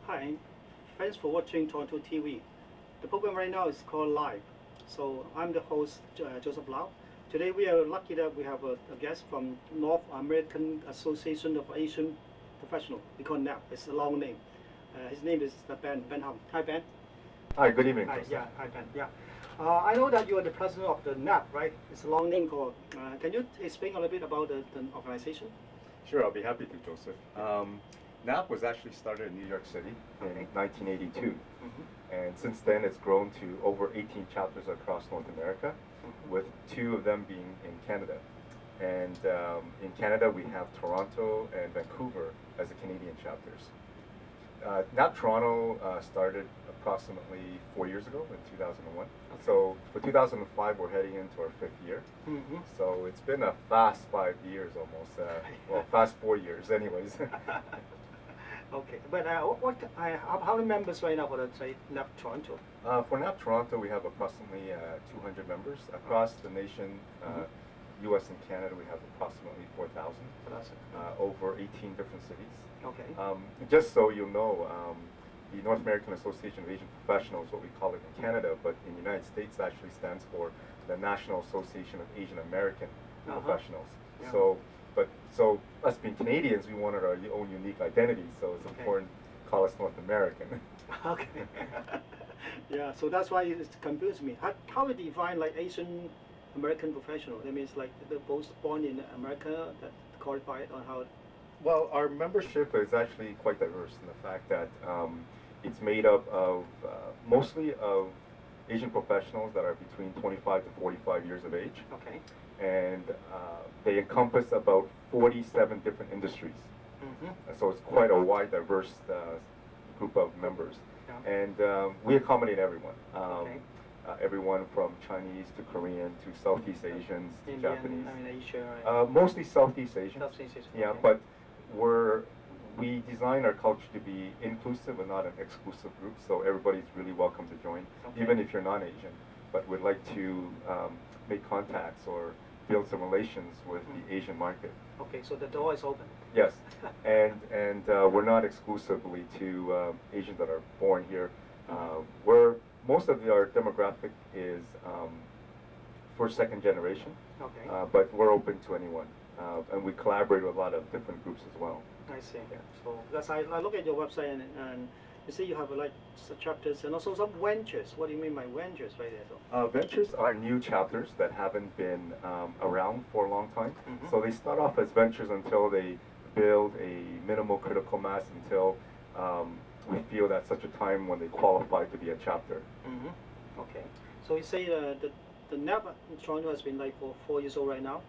Hi, thanks for watching Toronto TV. The program right now is called Live. So I'm the host, Joseph Lau. Today we are lucky that we have a guest from North American Association of Asian Professionals. We call NAP. It's a long name. His name is Ben Hum. Hi, Ben. Hi, good evening. Hi, yeah, hi, Ben. Yeah. I know that you are the president of the NAP, right? It's a long name called. Can you explain a little bit about the organization? Sure, I'll be happy to, Joseph. NAP was actually started in New York City in 1982. And since then it's grown to over 18 chapters across North America, with 2 of them being in Canada. And in Canada we have Toronto and Vancouver as the Canadian chapters. NAP Toronto started approximately 4 years ago in 2001. Okay. So for 2005 we're heading into our 5th year. So it's been a fast 5 years almost. Well, fast 4 years anyways. Okay, but how many members right now for the NAP Toronto? For NAP Toronto, we have approximately 200 members across the nation. U.S. and Canada, we have approximately 4,000, over 18 different cities. Okay. Just so you know, the North American Association of Asian Professionals, what we call it in Canada, but in the United States actually stands for the National Association of Asian American Professionals. Yeah. So us being Canadians, we wanted our own unique identity, so it's important to call us North American. Okay. Yeah, so that's why it confused me. How do you define like Asian American professional? That means like they're both born in America that qualify it, or how? Well, our membership is actually quite diverse in the fact that it's made up of mostly of Asian professionals that are between 25 to 45 years of age. Okay. And they encompass about 47 different industries. So it's quite a wide, diverse group of members. Yeah. And we accommodate everyone. Everyone from Chinese to Korean to Southeast Asians to Indian, Japanese. I mean Asia, right? Mostly Southeast Asian. Southeast Asian. Yeah, okay. But we design our culture to be inclusive and not an exclusive group, so everybody's really welcome to join, even if you're non-Asian. But we'd like to make contacts or build some relations with the Asian market. Okay, so the door is open. Yes, and we're not exclusively to Asians that are born here. Most of our demographic is first, second generation. Okay. But we're open to anyone, and we collaborate with a lot of different groups as well. I see. Yeah. So because I look at your website and you see you have like chapters and also some ventures. What do you mean by ventures right there? So? Ventures are new chapters that haven't been around for a long time. So they start off as ventures until they build a minimal critical mass until we feel that such a time when they qualify to be a chapter. Okay. So you say the NAP in Toronto has been like for 4 years old right now.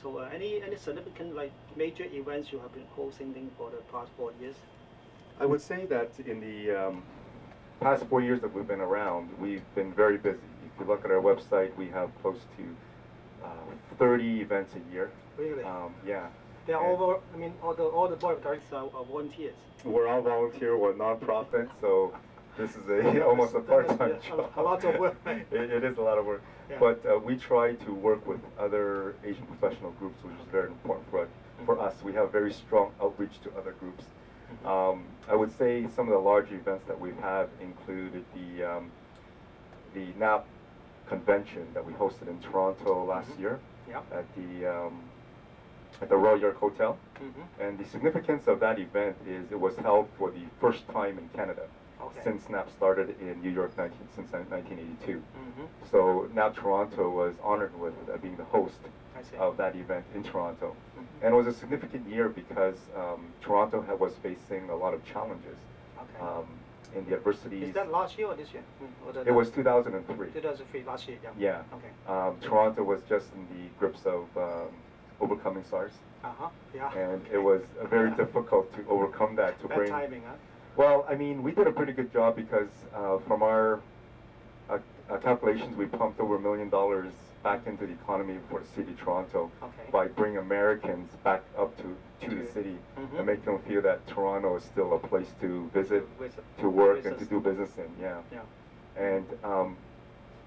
So any significant like major events you have been hosting for the past 4 years? I would say that in the past 4 years that we've been around, we've been very busy. If you look at our website, we have close to 30 events a year. Really? Yeah. They're all, I mean, all the board of directors are volunteers. We're all volunteer. We're non-profit, so this is almost a part-time job. A lot of work. It is a lot of work. Yeah. But we try to work with other Asian professional groups, which is very important for us. We have very strong outreach to other groups. I would say some of the larger events that we've had included the NAP convention that we hosted in Toronto last year at the Royal York Hotel. And the significance of that event is it was held for the first time in Canada since NAP started in New York since 1982. So NAP Toronto was honored with being the host of that event in Toronto. And it was a significant year because Toronto was facing a lot of challenges in the adversities. Is that last year or this year? It was 2003. 2003, last year, yeah. Yeah. Okay. Toronto was just in the grips of overcoming SARS. Yeah. And it was very difficult to overcome that. Bad timing, huh? Well, I mean, we did a pretty good job because from our calculations, we pumped over $1 million back into the economy for the city of Toronto by bringing Americans back up to the city and make them feel that Toronto is still a place to visit, to work, and to do business in. Yeah. And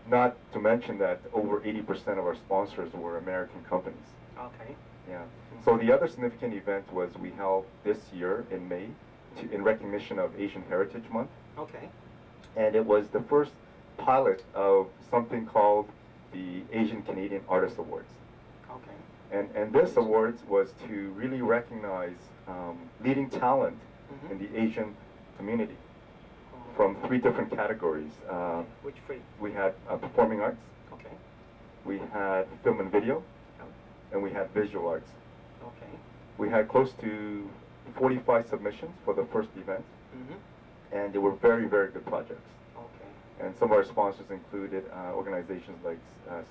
not to mention that over 80% of our sponsors were American companies. Okay. Yeah. So the other significant event was we held this year in May in recognition of Asian Heritage Month. Okay. And it was the first pilot of something called the Asian Canadian Artist Awards. Okay. And this awards was to really recognize leading talent in the Asian community from 3 different categories. Which 3? We had performing arts, okay, we had film and video, oh, and we had visual arts. okay, We had close to 45 submissions for the first event, and they were very, very good projects. okay, And some of our sponsors included organizations like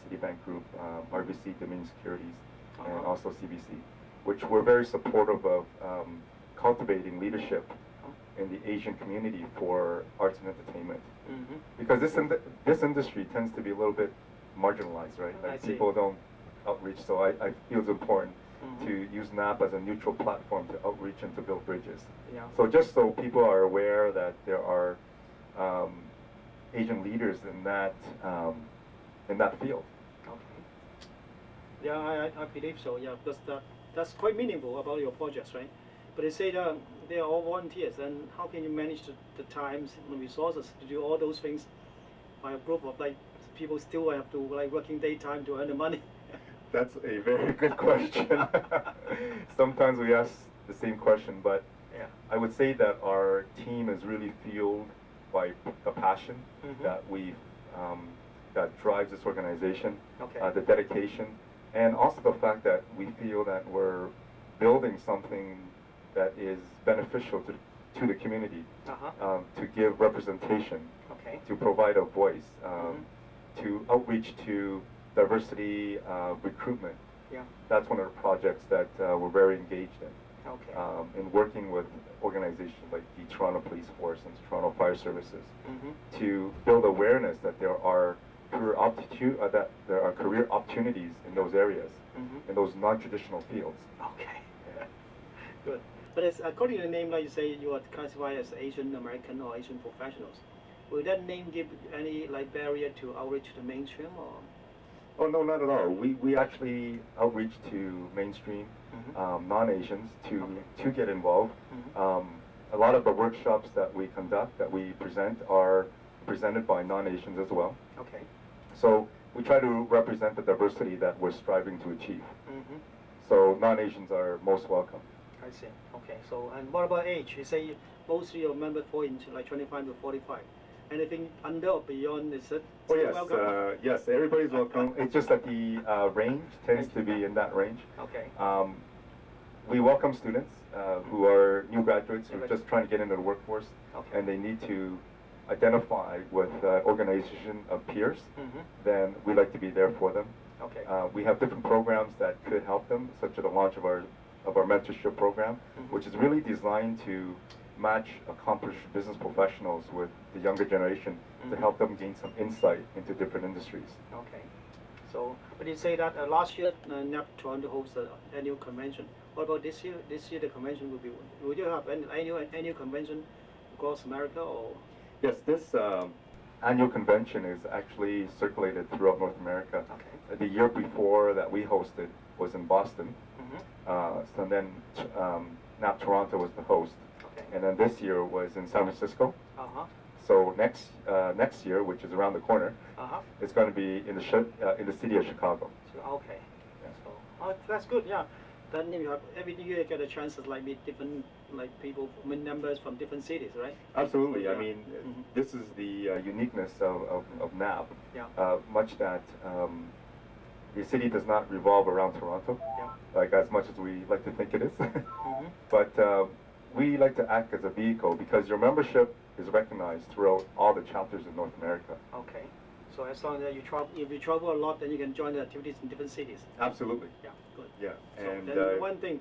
Citibank Group, RBC Dominion Securities, and also CBC, which were very supportive of cultivating leadership in the Asian community for arts and entertainment. Because this industry tends to be a little bit marginalized, right? Like people don't outreach, so I feel it's important to use NAP as a neutral platform to outreach and to build bridges. yeah, So just so people are aware that there are Asian leaders in that field. okay. Yeah, I believe so, yeah, because that's quite meaningful about your projects, right? But they say that they are all volunteers, and how can you manage the times and the resources to do all those things by a group of like people still have to like working daytime to earn the money? That's a very good question. Sometimes we ask the same question, but yeah, I would say that our team is really fueled by the passion that that drives this organization, okay, the dedication, and also the fact that we feel that we're building something that is beneficial to the community, to give representation, okay, to provide a voice, to outreach to diversity recruitment. yeah, That's one of the projects that we're very engaged in. okay, In working with organizations like the Toronto Police Force and Toronto Fire Services to build awareness that there are career opportunities in those areas, in those non-traditional fields. okay, good. But it's, according to the name, like you say, you are classified as Asian American or Asian professionals. Will that name give any like barrier to outreach to the mainstream, or? Oh no, not at all. We actually outreach to mainstream non-Asians to get involved. A lot of the workshops that we conduct, that we present, are presented by non-Asians as well. Okay. So we try to represent the diversity that we're striving to achieve. So non-Asians are most welcome. I see. Okay. So, and what about age? You say most of your members fall into like 25 to 45. Anything under or beyond, is it? Oh yes, welcome? yes, everybody's welcome. It's just that the range tends to be in that range. Okay. We welcome students who are new graduates who are just trying to get into the workforce, and they need to identify with organization of peers. Then we like to be there for them. Okay. We have different programs that could help them, such as the launch of our mentorship program, which is really designed to match accomplished business professionals with the younger generation to help them gain some insight into different industries. Okay. So, but you say that last year NAP Toronto hosted an annual convention. What about this year? This year the convention will you have an annual convention across America, or? Yes, this annual convention is actually circulated throughout North America. Okay. The year before that we hosted was in Boston. So then NAP Toronto was the host. Okay. And then this year was in San Francisco. So next year, which is around the corner, it's going to be in the city of Chicago. Okay. Yeah. So, that's good. Yeah. Then you have every year you get a chance to like meet different like people, members from different cities, right? Absolutely. Yeah. I mean, this is the uniqueness of NAP. Yeah. Much that the city does not revolve around Toronto, like as much as we like to think it is. But we like to act as a vehicle because your membership is recognized throughout all the chapters in North America. Okay. So as long as you travel, if you travel a lot, then you can join the activities in different cities. Absolutely. Yeah. Good. Yeah. So And then one thing,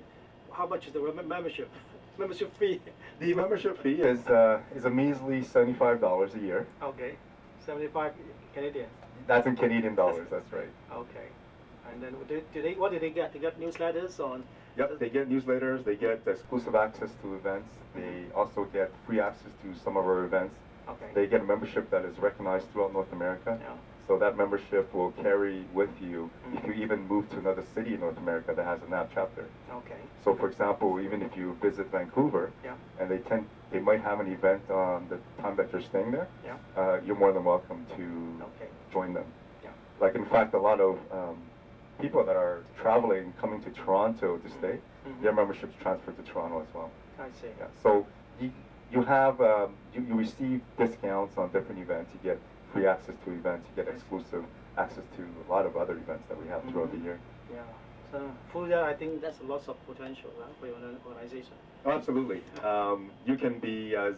how much is the membership? Membership fee? The membership fee is a measly $75 a year. Okay. 75 Canadian. That's in Canadian dollars. That's right. Okay. And then what do they get? They get newsletters on? Yep, they get newsletters, they get exclusive access to events, they also get free access to some of our events. Okay. They get a membership that is recognized throughout North America. Yeah. So that membership will carry with you if you even move to another city in North America that has a NAP chapter. Okay. So for example, even if you visit Vancouver, Yeah. and they might have an event on the time that you're staying there, yeah. You're more than welcome to join them. Yeah. Like in fact, a lot of people that are traveling, coming to Toronto to stay, their memberships transfer to Toronto as well. I see. Yeah. So you have you receive discounts on different events. You get free access to events. You get exclusive access to a lot of other events that we have throughout the year. Yeah. So through that, I think that's lots of potential for your organization. Oh, absolutely. You can be as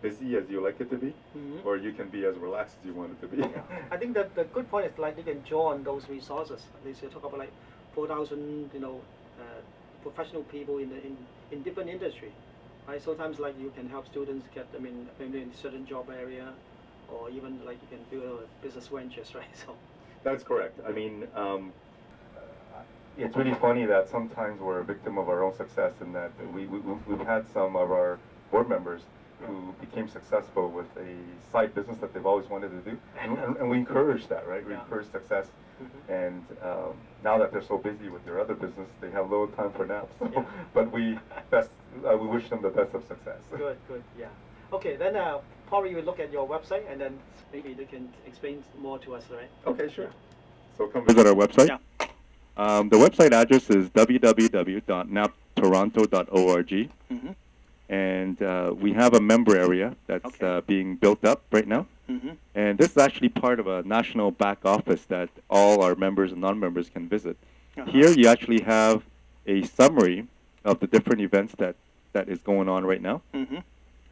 busy as you like it to be, or you can be as relaxed as you want it to be. Yeah. I think that the good point is like you can draw on those resources. At least you talk about like 4,000, professional people in different industry. Right? Sometimes like you can help students get them in maybe in a certain job area, or even like you can build a business ventures, right? So. That's correct. I mean, it's really funny that sometimes we're a victim of our own success in that we've had some of our board members who became successful with a side business that they've always wanted to do, and we encourage that, right? We encourage success, and now that they're so busy with their other business, they have little time for naps. So, but we wish them the best of success. Good, yeah. Okay, then probably we'll look at your website, and then maybe they can explain more to us, right? Okay, sure. So come visit our website. Yeah. The website address is www.naptoronto.org. And we have a member area that's being built up right now. And this is actually part of a national back office that all our members and non-members can visit. Here you actually have a summary of the different events that is going on right now.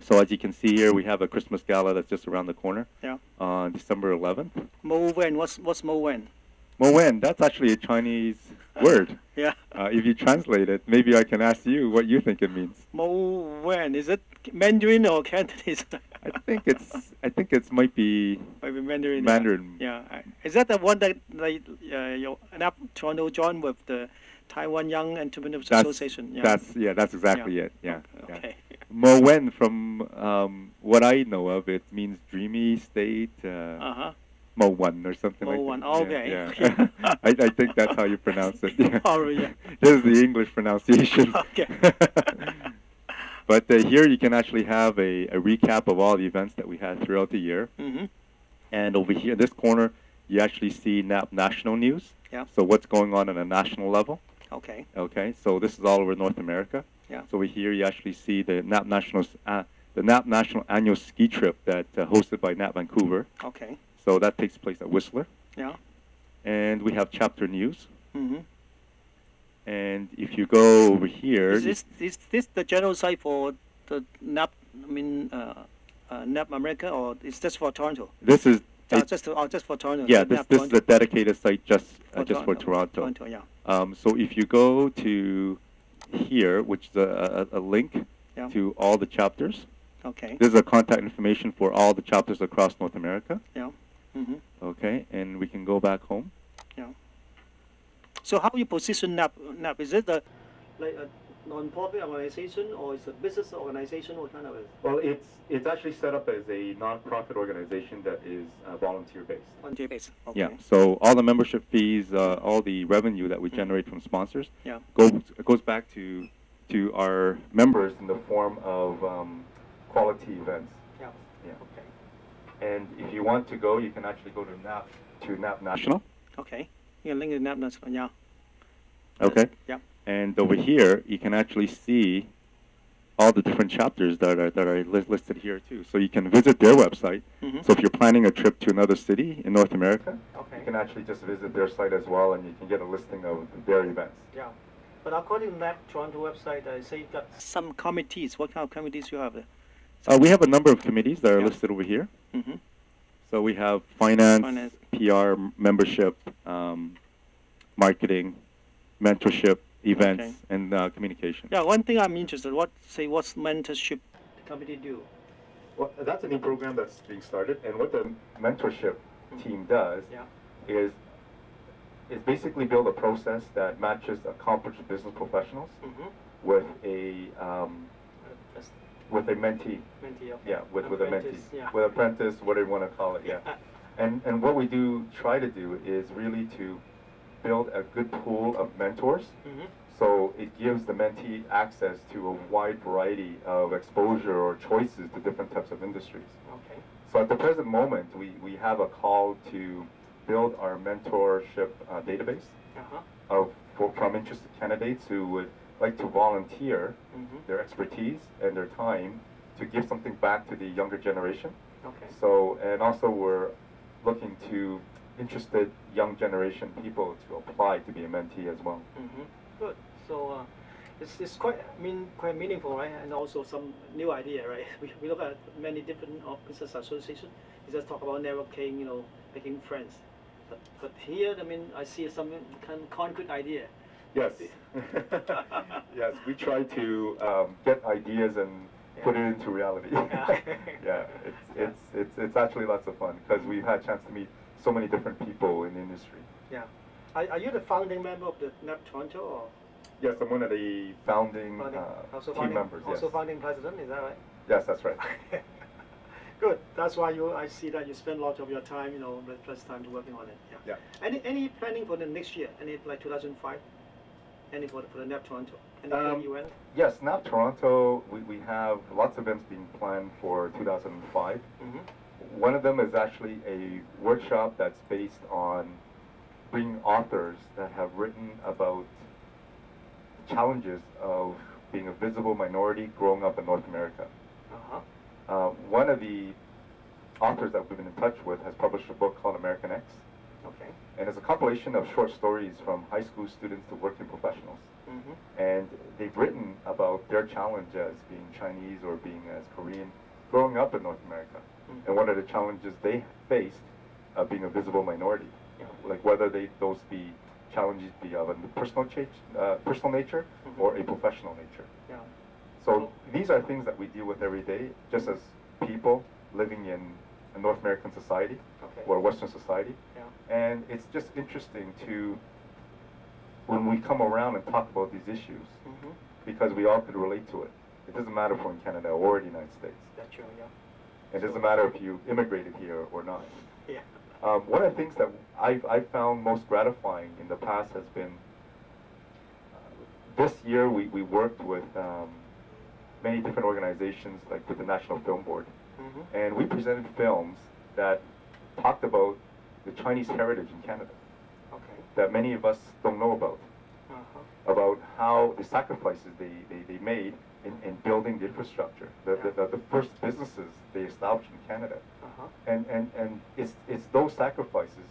So as you can see here, we have a Christmas gala that's just around the corner on December 11th. Mo Wen, what's Mo Wen? Mo Wen, that's actually a Chinese word. Yeah. If you translate it, maybe I can ask you what you think it means. Mo Wen, is it Mandarin or Cantonese? I think it might be Mandarin. Mandarin. Yeah. Is that the one that like your NAP Toronto joined with the Taiwan Young Entrepreneurs Association? Yeah. That's exactly it. Yeah. Okay. Mo Wen, from what I know of, it means dreamy state. Mo Wan or something like that. Mo Wan, okay. Yeah. I think that's how you pronounce it. Yeah. Oh, yeah. This is the English pronunciation. Okay. But here you can actually have a recap of all the events that we had throughout the year. And over here, in this corner, you actually see NAP National News. Yeah. So what's going on a national level. Okay. Okay. So this is all over North America. Yeah. So over here you actually see the NAP National Annual Ski Trip that hosted by NAP Vancouver. Okay. So that takes place at Whistler. Yeah. And we have chapter news. And if you go over here, is this the general site for the NAP? I mean, NAP America, or is this for Toronto? This is just for Toronto. Yeah, this is a dedicated site just for Toronto. Toronto, yeah. So if you go to here, which is a link to all the chapters. Okay. This is a contact information for all the chapters across North America. Yeah. Okay, and we can go back home. Yeah. So how you position NAP? Is it like a non-profit organization, or is it a business organization? What kind of it? Well, it's actually set up as a non-profit organization that is volunteer-based. Volunteer-based. Okay. Yeah. So all the membership fees, all the revenue that we generate from sponsors, goes back to our members in the form of quality events. Yeah. Okay. And if you want to go, you can actually go to NAP National. Okay. You can link to NAP National. Yeah. Okay. Yeah. And over here, you can actually see all the different chapters that are listed here too. So you can visit their website. So if you're planning a trip to another city in North America, you can actually just visit their site as well, and you can get a listing of their events. Yeah. But according to NAP Toronto website, I say you've got some committees. What kind of committees you have there? We have a number of committees that are listed over here. So we have finance, PR, membership, marketing, mentorship, events, and communication. Yeah, one thing I'm interested. What's mentorship committee do? Well, that's a new program that's being started, and what the mentorship team does is basically build a process that matches accomplished business professionals with a mentee. Mentee, okay. Yeah, with a mentee. Yeah. With apprentice, whatever you want to call it, yeah. And what we try to do is really to build a good pool of mentors. So it gives the mentee access to a wide variety of exposure or choices to different types of industries. Okay. So at the present moment, we have a call to build our mentorship database from interested candidates who would like to volunteer their expertise and their time to give something back to the younger generation. Okay. So, and also we're looking to interested young generation people to apply to be a mentee as well. Good. So it's quite quite meaningful, right? And also some new idea, right? We look at many different business associations. We just talk about networking, you know, making friends. But here, I see some kind of concrete idea. Yes. Yes, we try to get ideas and put it into reality. Yeah, it's actually lots of fun because we've had a chance to meet so many different people in the industry. Yeah. Are you the founding member of the NAP Toronto? Or? Yes, I'm one of the founding team members. Also yes. founding president, is that right? Yes, that's right. Good. That's why I see that you spend a lot of your time, plus time to working on it. Yeah. Any planning for the next year? Any like 2005? Any for the NAP Toronto? Any event? Yes, NAP Toronto. We have lots of events being planned for 2005. One of them is actually a workshop that's based on bringing authors that have written about challenges of being a visible minority growing up in North America. One of the authors that we've been in touch with has published a book called American X. Okay. And it's a compilation of short stories from high school students to working professionals. And they've written about their challenge as being Chinese or being as Korean growing up in North America. And what are the challenges they faced of being a visible minority. Like whether those be challenges be of a personal nature or a professional nature. So these are things that we deal with every day, just as people living in a North American society or Western society. And it's just interesting to, when we come around and talk about these issues, because we all could relate to it. It doesn't matter if we're in Canada or the United States. That's true, yeah. It doesn't matter if you immigrated here or not. Yeah. One of the things that I've found most gratifying in the past has been, this year we worked with many different organizations, like with the National Film Board. And we presented films that talked about the Chinese heritage in Canada that many of us don't know about how the sacrifices they made in building the infrastructure, the first businesses they established in Canada. And it's those sacrifices,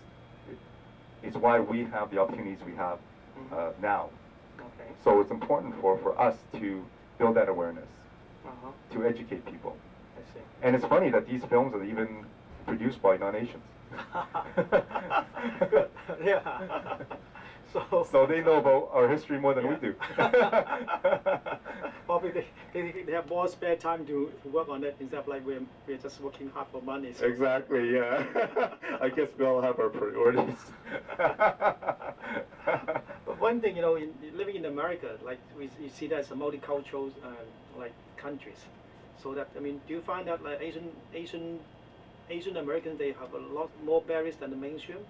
it's why we have the opportunities we have now. So it's important for us to build that awareness, to educate people. I see. And it's funny that these films are even produced by non-Asians. Good. Yeah. So they know about our history more than we do. Probably they have more spare time to work on it instead of like we're just working hard for money. So. Exactly, yeah. I guess we all have our priorities. But one thing, living in America, like you see that as a multicultural like countries. So that, do you find that like Asian Americans, they have a lot more barriers than the mainstream,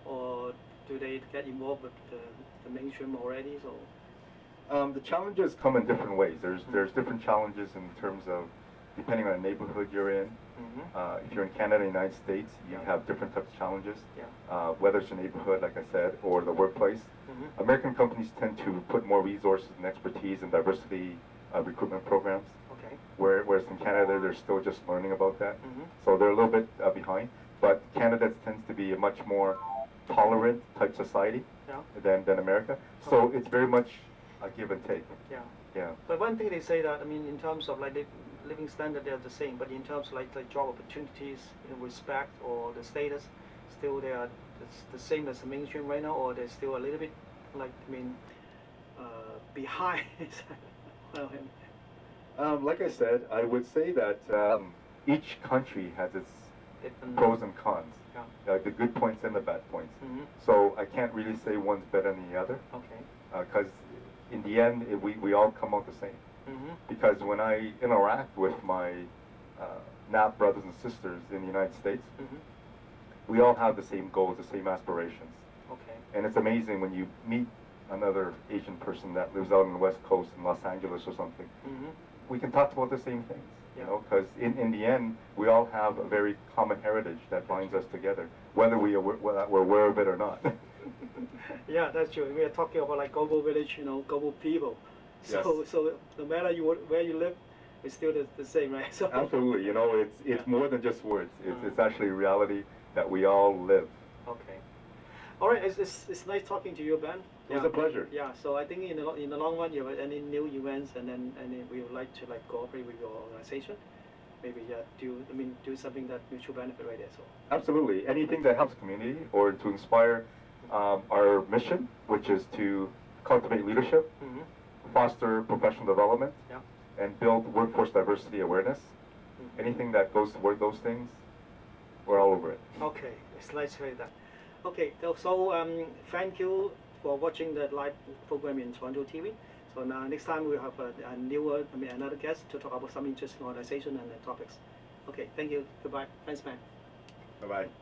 or do they get involved with the mainstream already? So the challenges come in different ways. There's different challenges in terms of depending on the neighborhood you're in. If you're in Canada, United States, you have different types of challenges. Whether it's a neighborhood, like I said, or the workplace. American companies tend to put more resources and expertise in diversity recruitment programs. Whereas in Canada, they're still just learning about that. So they're a little bit behind. But Canada tends to be a much more tolerant type society than America. So it's very much a give and take. But one thing they say that, in terms of like the living standard, they're the same. But in terms of like the job opportunities, respect or the status, still they are the same as the mainstream right now, or they're still a little bit like behind. Like I said, I would say that each country has its pros and cons, like the good points and the bad points. So I can't really say one's better than the other. Because in the end, we all come out the same. Because when I interact with my NAP brothers and sisters in the United States, we all have the same goals, the same aspirations. Okay. And it's amazing when you meet another Asian person that lives out on the West Coast in Los Angeles or something. We can talk about the same things, you know, because in the end, we all have a very common heritage that binds us together, whether we're aware of it or not. Yeah, that's true. We are talking about like global village, you know, global people. So, Yes. so no matter where you live, it's still the same, right? So Absolutely, you know, it's more than just words. It's actually reality that we all live. Okay. All right, it's nice talking to you, Ben. It was a pleasure. Yeah, so I think in the long run, you have any new events, and then we would like to like cooperate with your organization. Maybe do something that mutual benefit right there. So Absolutely, anything that helps the community or to inspire our mission, which is to cultivate leadership, foster professional development, and build workforce diversity awareness. Anything that goes toward those things, we're all over it. Okay, it's nice to hear that. Okay, so thank you for watching the live program in Toronto TV. So now next time we'll have another guest to talk about some interesting organization and topics. Okay, thank you. Goodbye. Thanks, man. Bye-bye.